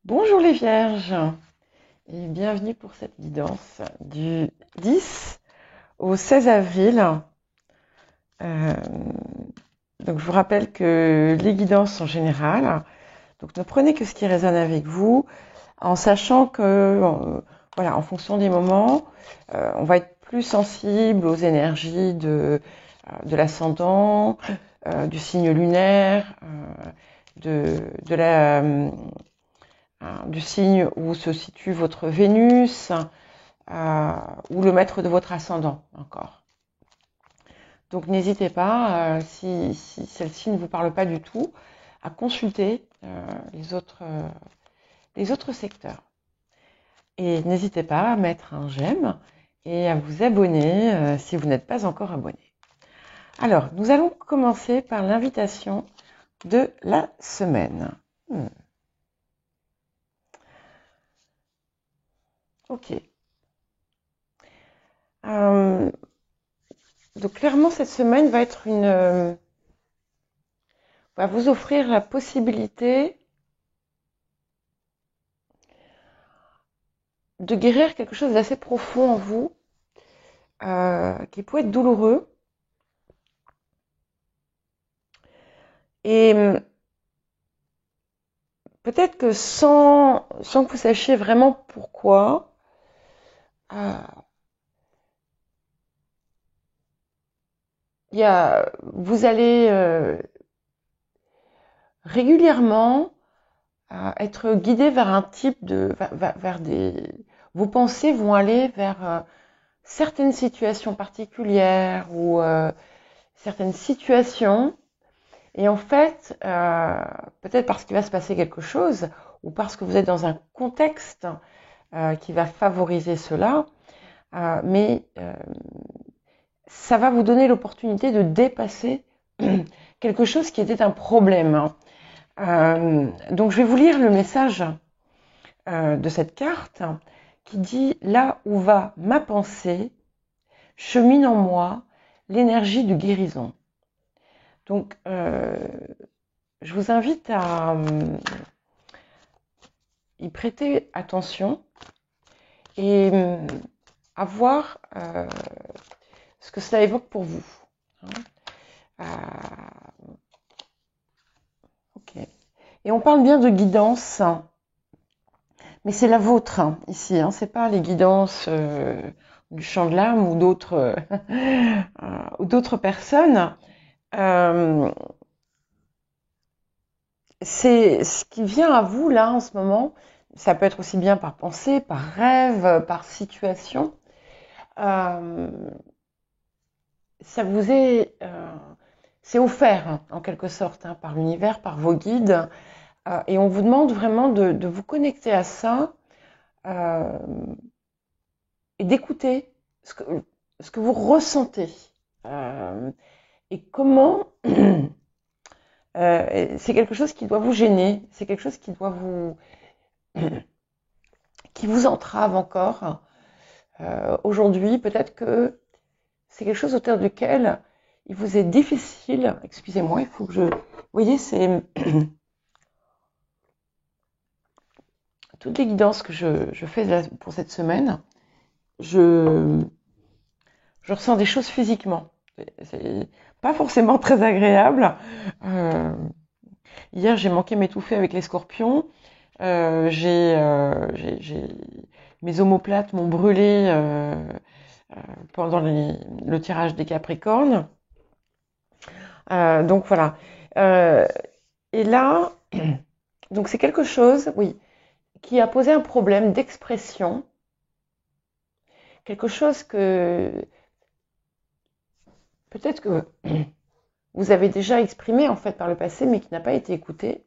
Bonjour les vierges et bienvenue pour cette guidance du 10 au 16 avril. Euh, donc je vous rappelle que les guidances sont générales, donc ne prenez que ce qui résonne avec vous, en sachant que voilà, en fonction des moments, on va être plus sensible aux énergies de l'ascendant, du signe lunaire, du signe où se situe votre Vénus, ou le maître de votre ascendant encore. Donc n'hésitez pas, si celle-ci ne vous parle pas du tout, à consulter les autres secteurs. Et n'hésitez pas à mettre un j'aime et à vous abonner si vous n'êtes pas encore abonné. Alors, nous allons commencer par l'invitation de la semaine. Ok. Donc clairement, cette semaine va vous offrir la possibilité de guérir quelque chose d'assez profond en vous, qui peut être douloureux. Et peut-être que sans que vous sachiez vraiment pourquoi, euh, vous allez régulièrement être guidé vers un type vers vos pensées vont aller vers certaines situations particulières ou certaines situations. Et en fait, peut-être parce qu'il va se passer quelque chose, ou parce que vous êtes dans un contexte qui va favoriser cela, mais ça va vous donner l'opportunité de dépasser quelque chose qui était un problème. Donc je vais vous lire le message de cette carte qui dit « Là où va ma pensée, chemine en moi l'énergie de guérison ». Donc, je vous invite à y prêter attention et à voir ce que cela évoque pour vous. Ok. Et on parle bien de guidance, mais c'est la vôtre ici. C'est pas les guidances du chant de l'âme ou d'autres personnes. C'est ce qui vient à vous là en ce moment. Ça peut être aussi bien par pensée, par rêve, par situation. Ça vous est, c'est offert en quelque sorte par l'univers, par vos guides, et on vous demande vraiment de vous connecter à ça et d'écouter ce que vous ressentez et comment. C'est quelque chose qui doit vous gêner, c'est quelque chose qui doit qui vous entrave encore. Aujourd'hui, peut-être que c'est quelque chose autour duquel il vous est difficile. Excusez-moi, il faut que je. Vous voyez, c'est toutes les guidances que je fais pour cette semaine. Je ressens des choses physiquement. C'est pas forcément très agréable. Hier, j'ai manqué m'étouffer avec les scorpions. Mes omoplates m'ont brûlé pendant le tirage des Capricornes. Donc voilà. Et là, donc c'est quelque chose, oui, qui a posé un problème d'expression. Quelque chose que peut-être que vous avez déjà exprimé en fait par le passé, mais qui n'a pas été écouté.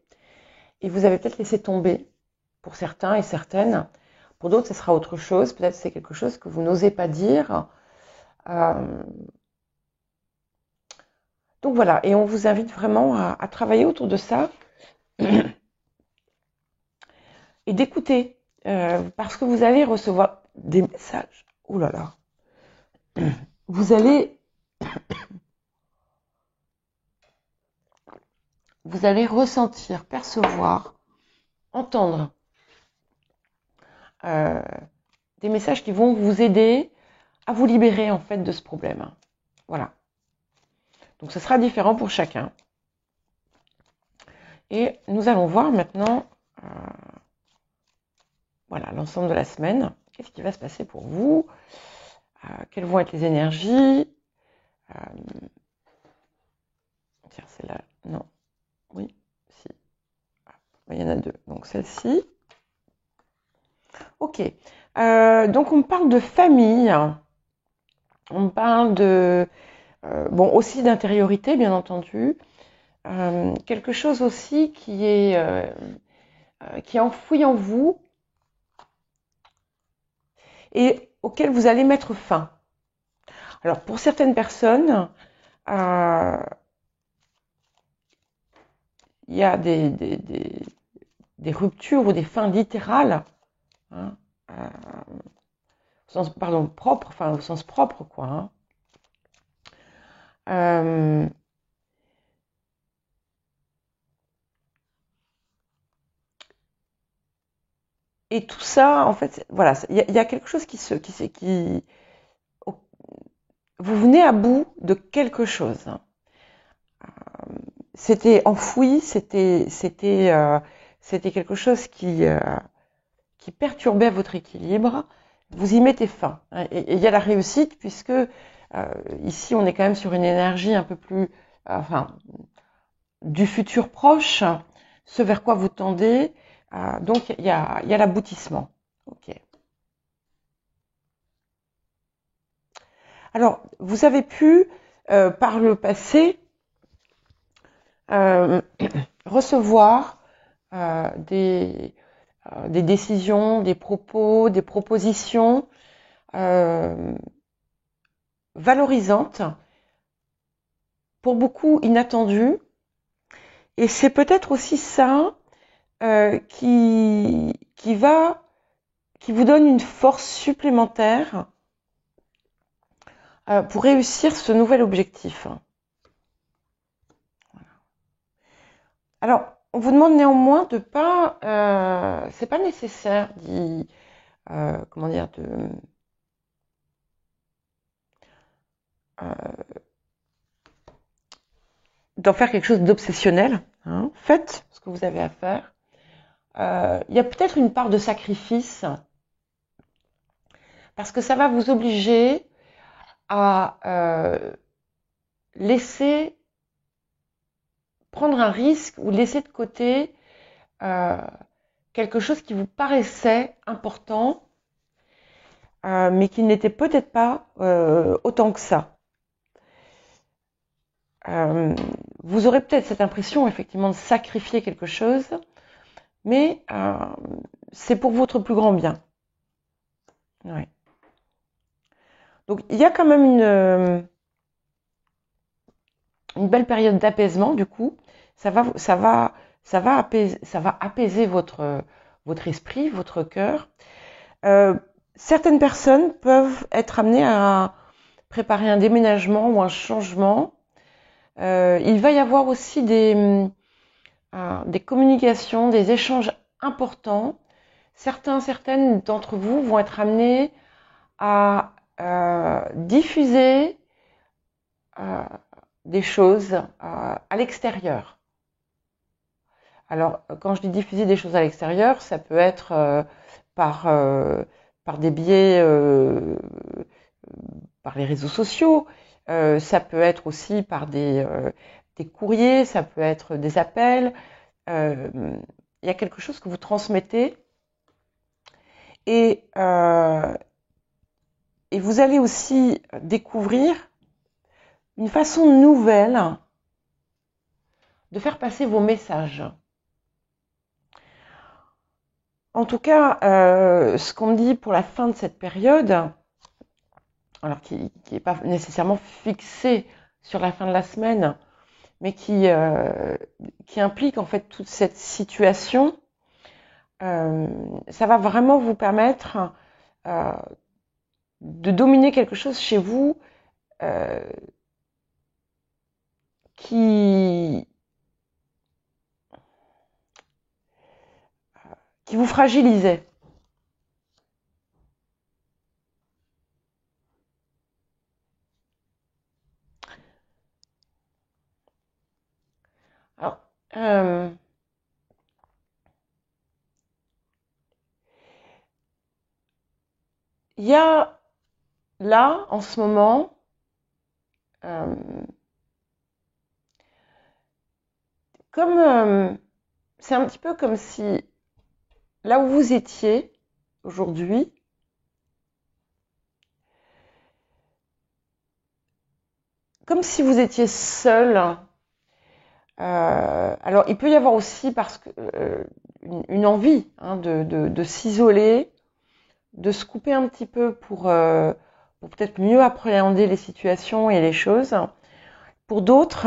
Et vous avez peut-être laissé tomber pour certains et certaines. Pour d'autres, ce sera autre chose. Peut-être c'est quelque chose que vous n'osez pas dire. Donc voilà, et on vous invite vraiment à travailler autour de ça et d'écouter, parce que vous allez recevoir des messages. Ouh là là. Vous allez ressentir, percevoir, entendre euh, des messages qui vont vous aider à vous libérer en fait de ce problème. Voilà. Donc ce sera différent pour chacun. Et nous allons voir maintenant voilà, l'ensemble de la semaine. Qu'est-ce qui va se passer pour vous? Quelles vont être les énergies? Tiens, celle-là, non. Oui, si. Il y en a deux. Donc celle-ci. Ok. Donc on parle de famille. On parle de... bon, aussi d'intériorité, bien entendu. Quelque chose aussi qui est enfoui en vous et auquel vous allez mettre fin. Alors, pour certaines personnes, il y a des ruptures ou des fins littérales, hein, au sens, pardon, propre, enfin au sens propre, quoi. Hein. Et tout ça, en fait, voilà, il y a quelque chose vous venez à bout de quelque chose. C'était enfoui, c'était quelque chose qui perturbait votre équilibre. Vous y mettez fin. Et il y a la réussite puisque ici on est quand même sur une énergie un peu plus, enfin, du futur proche, ce vers quoi vous tendez. Donc il y a l'aboutissement. Ok. Alors vous avez pu par le passé recevoir des décisions, des propos, des propositions valorisantes, pour beaucoup inattendues. Et c'est peut-être aussi ça qui vous donne une force supplémentaire pour réussir ce nouvel objectif. Alors, on vous demande néanmoins de pas, c'est pas nécessaire comment dire, d'en faire quelque chose d'obsessionnel. Hein. Faites ce que vous avez à faire. Il y a peut-être une part de sacrifice parce que ça va vous obliger à laisser prendre un risque ou laisser de côté quelque chose qui vous paraissait important, mais qui n'était peut-être pas autant que ça. Vous aurez peut-être cette impression effectivement de sacrifier quelque chose, mais c'est pour votre plus grand bien. Ouais. Donc il y a quand même une belle période d'apaisement du coup. Ça va apaiser votre esprit, votre cœur. Certaines personnes peuvent être amenées à préparer un déménagement ou un changement. Il va y avoir aussi des communications, des échanges importants. Certaines d'entre vous vont être amenés à diffuser des choses à l'extérieur. Alors, quand je dis diffuser des choses à l'extérieur, ça peut être par des biais, par les réseaux sociaux, ça peut être aussi par des courriers, ça peut être des appels. Il y a quelque chose que vous transmettez et vous allez aussi découvrir une façon nouvelle de faire passer vos messages. En tout cas, ce qu'on me dit pour la fin de cette période, alors qui n'est pas nécessairement fixé sur la fin de la semaine, mais qui implique en fait toute cette situation, ça va vraiment vous permettre de dominer quelque chose chez vous qui vous fragilisait. Euh, Il y a là, en ce moment, euh, comme c'est un petit peu comme si là où vous étiez aujourd'hui, comme si vous étiez seul. Alors, il peut y avoir aussi parce que une envie hein, de s'isoler, de se couper un petit peu pour peut-être mieux appréhender les situations et les choses. Pour d'autres,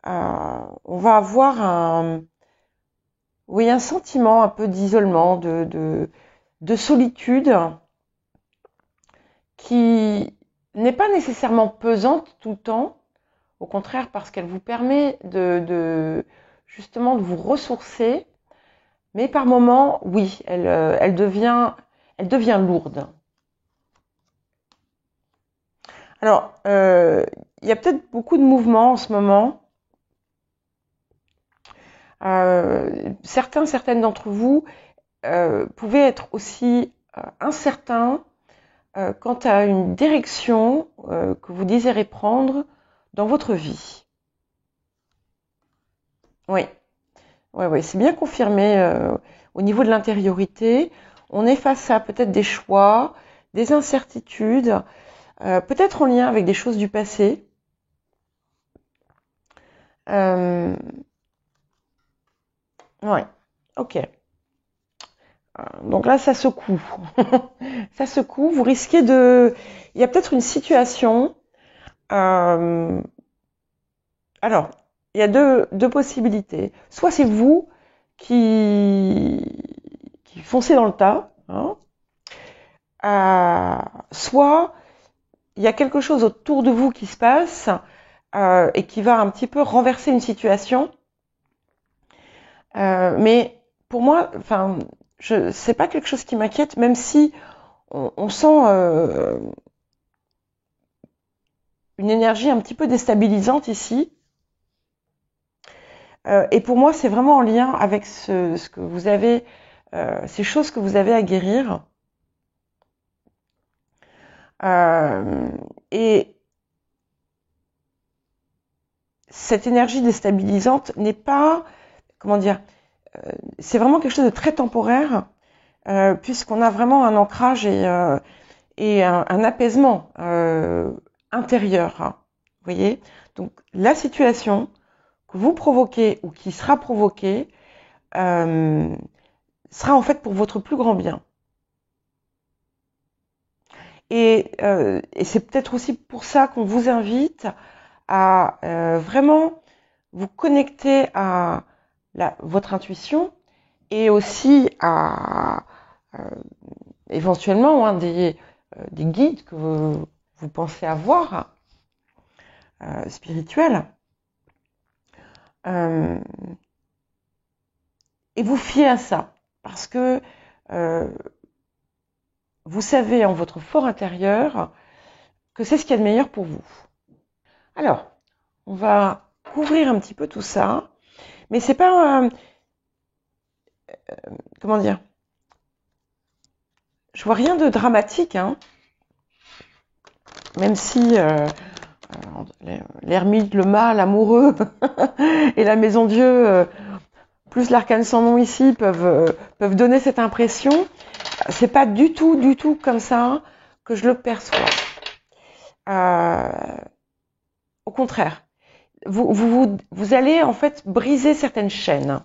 on va avoir oui, un sentiment un peu d'isolement, de solitude qui n'est pas nécessairement pesante tout le temps, au contraire parce qu'elle vous permet justement de vous ressourcer, mais par moments, oui, elle devient lourde. Alors, il y a peut-être beaucoup de mouvements en ce moment. Certaines d'entre vous pouvaient être aussi incertains quant à une direction que vous désirez prendre dans votre vie. Oui, oui, c'est bien confirmé au niveau de l'intériorité. On est face à peut-être des choix, des incertitudes, peut-être en lien avec des choses du passé. Ouais, ok. Donc là, ça secoue. Ça secoue. Vous risquez de. Il y a peut-être une situation. euh, Alors, il y a deux possibilités. Soit c'est vous qui foncez dans le tas, hein, soit il y a quelque chose autour de vous qui se passe et qui va un petit peu renverser une situation. Mais pour moi, enfin, c'est pas quelque chose qui m'inquiète, même si on sent une énergie un petit peu déstabilisante ici. Et pour moi, c'est vraiment en lien avec ce que vous avez, ces choses que vous avez à guérir. Et cette énergie déstabilisante n'est pas, comment dire, c'est vraiment quelque chose de très temporaire, puisqu'on a vraiment un ancrage et un apaisement intérieur. Hein, vous voyez. Donc la situation que vous provoquez ou qui sera provoquée sera en fait pour votre plus grand bien. Et c'est peut-être aussi pour ça qu'on vous invite à vraiment vous connecter à votre intuition et aussi à éventuellement hein, des guides que vous pensez avoir spirituels et vous fiez à ça parce que vous savez en votre fort intérieur que c'est ce qu'il y a de meilleur pour vous. Alors, on va couvrir un petit peu tout ça, mais c'est pas comment dire. Je vois rien de dramatique, hein, même si l'ermite, le mâle amoureux et la maison Dieu, plus l'arcane sans nom ici, peuvent donner cette impression. C'est pas du tout comme ça que je le perçois. Au contraire, vous allez en fait briser certaines chaînes.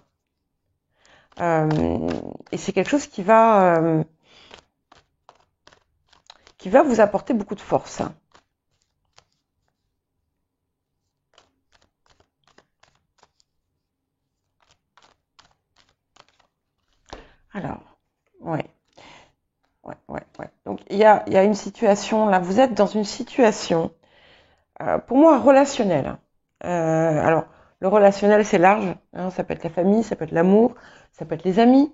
Et c'est quelque chose qui va vous apporter beaucoup de force. Alors, ouais. Donc il y a une situation, là, vous êtes dans une situation, pour moi, relationnelle. Alors, le relationnel, c'est large, hein, ça peut être la famille, ça peut être l'amour, ça peut être les amis,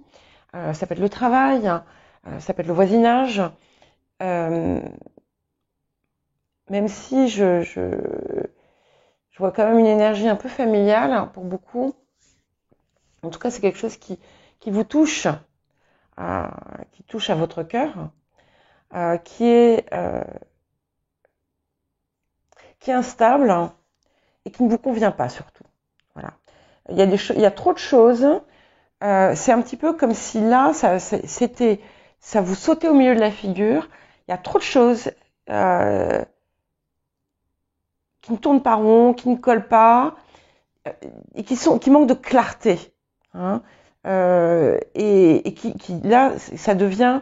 ça peut être le travail, ça peut être le voisinage. Même si je vois quand même une énergie un peu familiale pour beaucoup. En tout cas, c'est quelque chose qui vous touche, qui touche à votre cœur, qui est instable et qui ne vous convient pas surtout. Voilà. Il y a trop de choses. C'est un petit peu comme si là, ça vous sautait au milieu de la figure. Il y a trop de choses qui ne tournent pas rond, qui ne collent pas, et qui manquent de clarté. Hein, et qui là, ça devient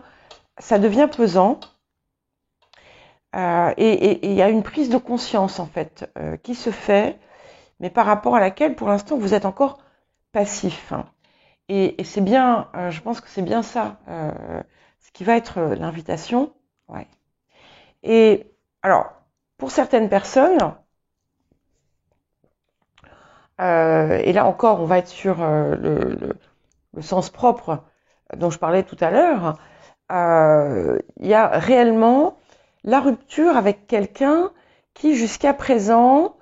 pesant. Et il y a une prise de conscience en fait qui se fait, mais par rapport à laquelle, pour l'instant, vous êtes encore passif. Hein. Et c'est bien, je pense que c'est bien ça, ce qui va être l'invitation. Ouais. Et alors, pour certaines personnes, et là encore, on va être sur le sens propre dont je parlais tout à l'heure, il y a réellement la rupture avec quelqu'un qui, jusqu'à présent,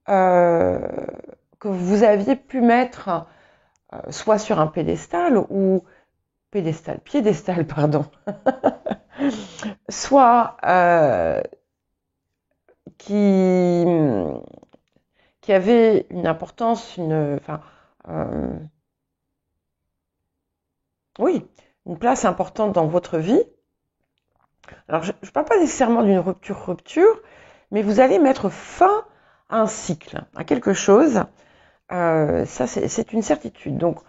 que vous aviez pu mettre soit sur un piédestal, pardon, soit qui avait une importance, oui, une place importante dans votre vie. Alors, je ne parle pas nécessairement d'une rupture, mais vous allez mettre fin à un cycle, à quelque chose. Ça, c'est une certitude. Donc,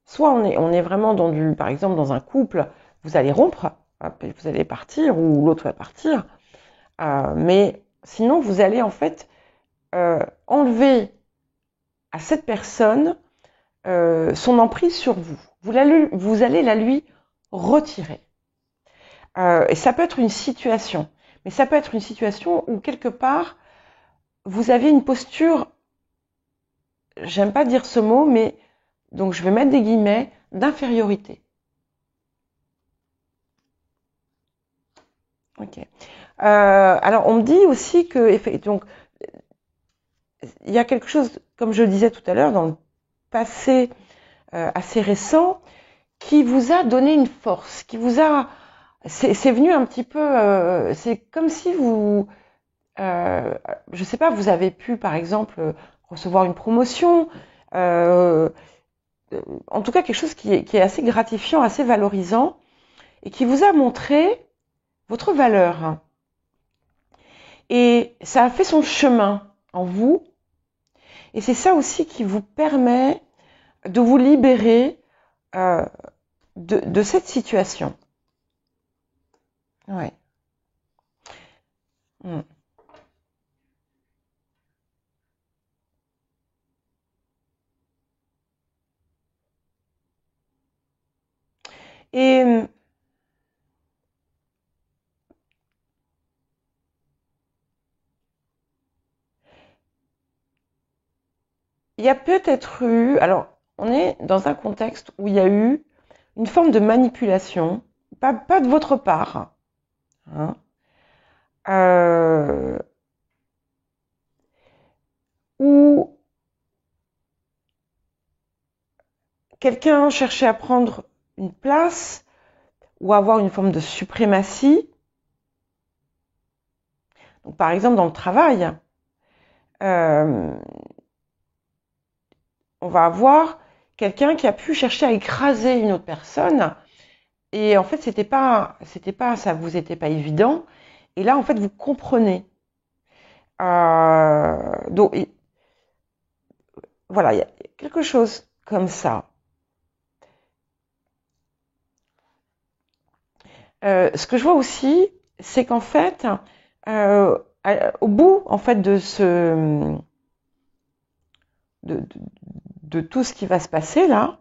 soit on est vraiment par exemple, dans un couple, vous allez rompre, vous allez partir, ou l'autre va partir. Mais sinon, vous allez en fait enlever à cette personne son emprise sur vous. Vous allez la lui retirer. Et ça peut être une situation. Mais ça peut être une situation où quelque part, vous avez une posture, j'aime pas dire ce mot, mais donc je vais mettre des guillemets, d'infériorité. Ok. Alors on me dit aussi que donc il y a quelque chose, comme je le disais tout à l'heure, dans le passé assez récent, qui vous a donné une force, c'est venu un petit peu, c'est comme si vous, je sais pas, vous avez pu par exemple recevoir une promotion, en tout cas quelque chose qui est assez gratifiant, assez valorisant, et qui vous a montré votre valeur. Et ça a fait son chemin en vous, et c'est ça aussi qui vous permet de vous libérer de cette situation. Ouais. Mm. Et il y a peut-être eu, alors on est dans un contexte où il y a eu une forme de manipulation, pas de votre part, hein, où quelqu'un cherchait à prendre une place ou à avoir une forme de suprématie. Donc, par exemple, dans le travail, on va avoir quelqu'un qui a pu chercher à écraser une autre personne. Et en fait, ça vous était pas évident. Et là, en fait, vous comprenez. Donc, voilà, il y a quelque chose comme ça. Ce que je vois aussi, c'est qu'en fait, au bout, en fait, de tout ce qui va se passer là,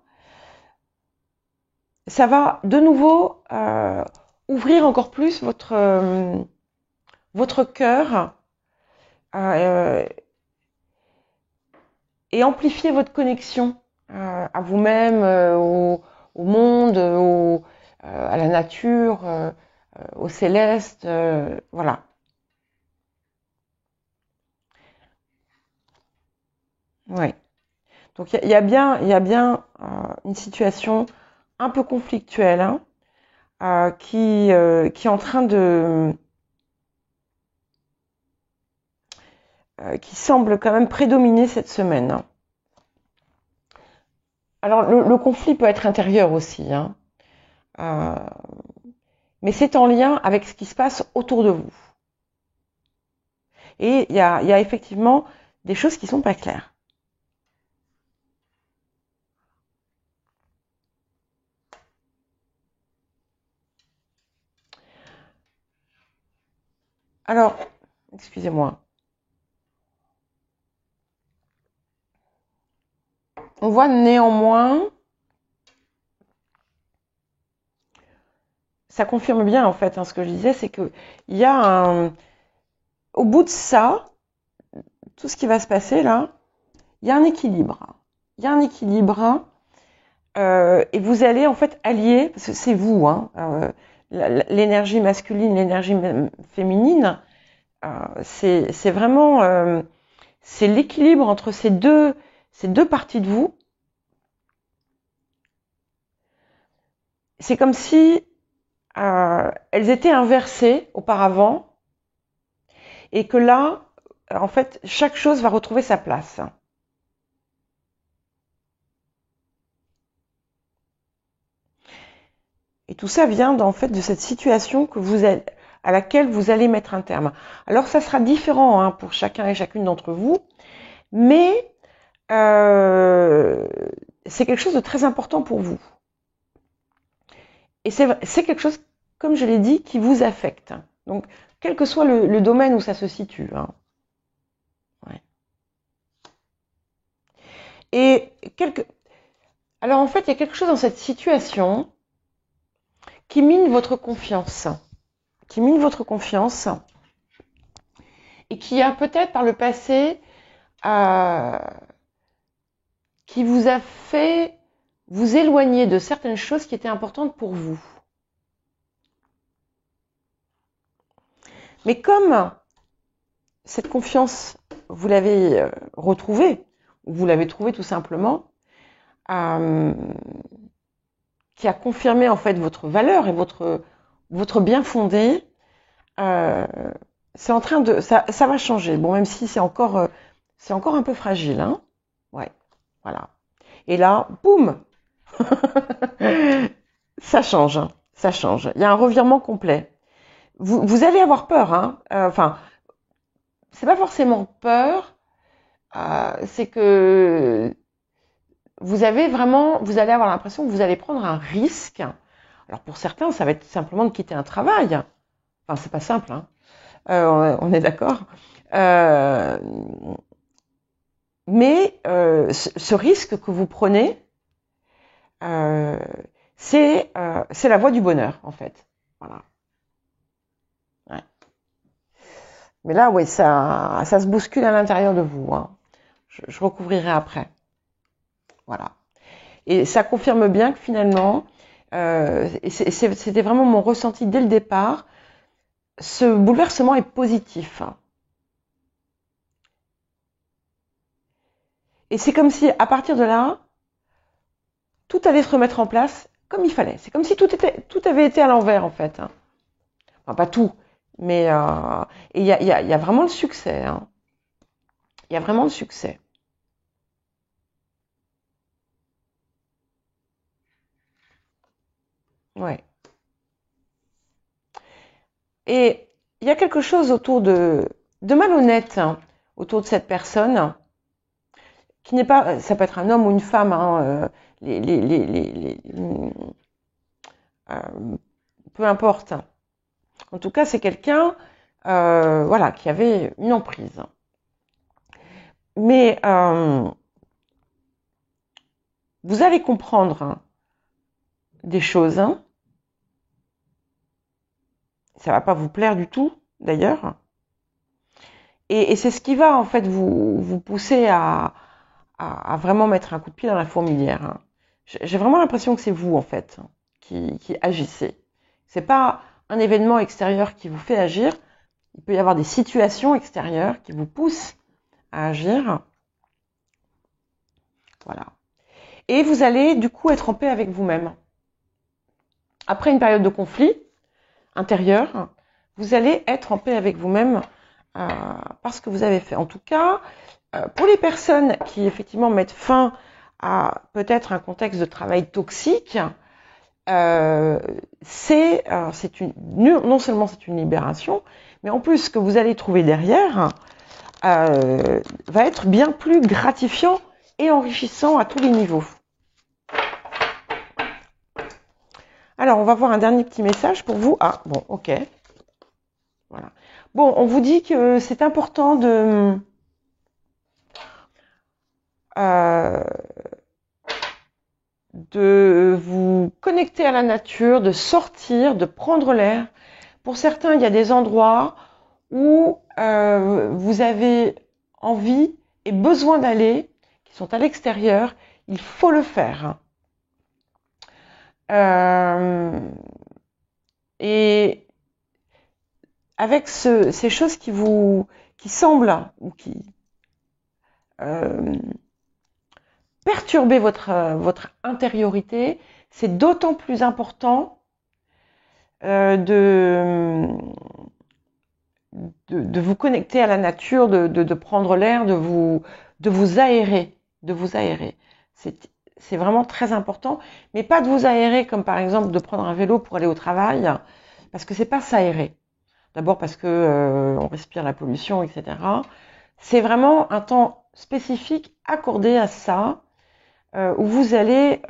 ça va de nouveau ouvrir encore plus votre cœur et amplifier votre connexion à vous-même, au monde, à la nature, au céleste, voilà. Ouais. Donc il y a bien une situation un peu conflictuelle hein, qui est en train qui semble quand même prédominer cette semaine. Hein. Alors le conflit peut être intérieur aussi, hein, euh, mais c'est en lien avec ce qui se passe autour de vous. Et il y a effectivement des choses qui sont pas claires. Alors, excusez-moi. On voit néanmoins, ça confirme bien en fait hein, ce que je disais, c'est que il y a au bout de ça, tout ce qui va se passer là, il y a un équilibre. Il y a un équilibre et vous allez en fait allier, parce que c'est vous, hein, l'énergie masculine, l'énergie féminine, c'est vraiment c'est l'équilibre entre ces deux parties de vous. C'est comme si elles étaient inversées auparavant et que là, en fait, chaque chose va retrouver sa place. Et tout ça vient en fait de cette situation que à laquelle vous allez mettre un terme. Alors ça sera différent hein, pour chacun et chacune d'entre vous, mais c'est quelque chose de très important pour vous. Et c'est quelque chose, comme je l'ai dit, qui vous affecte. Donc, quel que soit le domaine où ça se situe. Hein. Ouais. Et alors en fait, il y a quelque chose dans cette situation qui mine votre confiance. Qui mine votre confiance. Et qui a peut-être par le passé qui vous a fait vous éloigner de certaines choses qui étaient importantes pour vous. Mais comme cette confiance, vous l'avez retrouvée, ou vous l'avez trouvée tout simplement, qui a confirmé en fait votre valeur et votre bien fondé, c'est en train de ça va changer. Bon, même si c'est encore un peu fragile, hein. Ouais, voilà. Et là, boum, ça change, hein, ça change. Il y a un revirement complet. Vous allez avoir peur, hein. Enfin, c'est pas forcément peur, c'est que vous allez avoir l'impression que vous allez prendre un risque. Alors pour certains, ça va être simplement de quitter un travail. Enfin, c'est pas simple, hein. On est d'accord. Mais ce risque que vous prenez, c'est la voie du bonheur, en fait. Voilà. Ouais. Mais là, ouais, ça se bouscule à l'intérieur de vous. Hein. Je recouvrirai après. Voilà. Et ça confirme bien que finalement, c'était vraiment mon ressenti dès le départ, ce bouleversement est positif. Et c'est comme si, à partir de là, tout allait se remettre en place comme il fallait. C'est comme si tout avait été à l'envers, en fait. Hein. Enfin, pas tout, mais et il y a vraiment le succès. Hein. Il y a vraiment le succès. Ouais. Et il y a quelque chose autour de malhonnête hein, autour de cette personne qui n'est pas, ça peut être un homme ou une femme, hein, peu importe. En tout cas, c'est quelqu'un, voilà, qui avait une emprise. Mais vous allez comprendre hein, des choses. Hein. Ça va pas vous plaire du tout, d'ailleurs. Et c'est ce qui va en fait vous pousser à vraiment mettre un coup de pied dans la fourmilière. Hein. J'ai vraiment l'impression que c'est vous en fait qui agissez. C'est pas un événement extérieur qui vous fait agir. Il peut y avoir des situations extérieures qui vous poussent à agir. Voilà. Et vous allez du coup être en paix avec vous-même. Après une période de conflit intérieur, vous allez être en paix avec vous-même parce que vous avez fait. En tout cas, pour les personnes qui effectivement mettent fin à peut-être un contexte de travail toxique, non seulement c'est une libération, mais en plus ce que vous allez trouver derrière va être bien plus gratifiant et enrichissant à tous les niveaux. Alors, on va voir un dernier petit message pour vous. Ah, bon, ok. Voilà. Bon, on vous dit que c'est important de vous connecter à la nature, de sortir, de prendre l'air. Pour certains, il y a des endroits où vous avez envie et besoin d'aller, qui sont à l'extérieur. Il faut le faire. Et avec ces choses qui semblent ou qui perturber votre intériorité, c'est d'autant plus important de vous connecter à la nature, de prendre l'air, de vous aérer, C'est vraiment très important, mais pas de vous aérer comme par exemple de prendre un vélo pour aller au travail, parce que c'est pas s'aérer. D'abord parce que on respire la pollution, etc. C'est vraiment un temps spécifique accordé à ça, où vous allez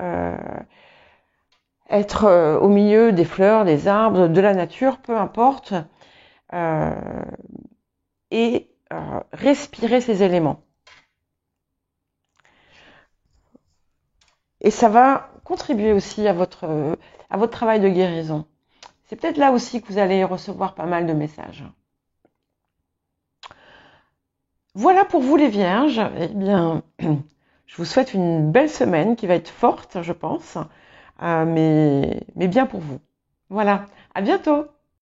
être au milieu des fleurs, des arbres, de la nature, peu importe, et respirer ces éléments. Et ça va contribuer aussi à votre travail de guérison. C'est peut-être là aussi que vous allez recevoir pas mal de messages. Voilà pour vous les vierges. Eh bien, je vous souhaite une belle semaine qui va être forte, je pense, mais bien pour vous. Voilà, à bientôt.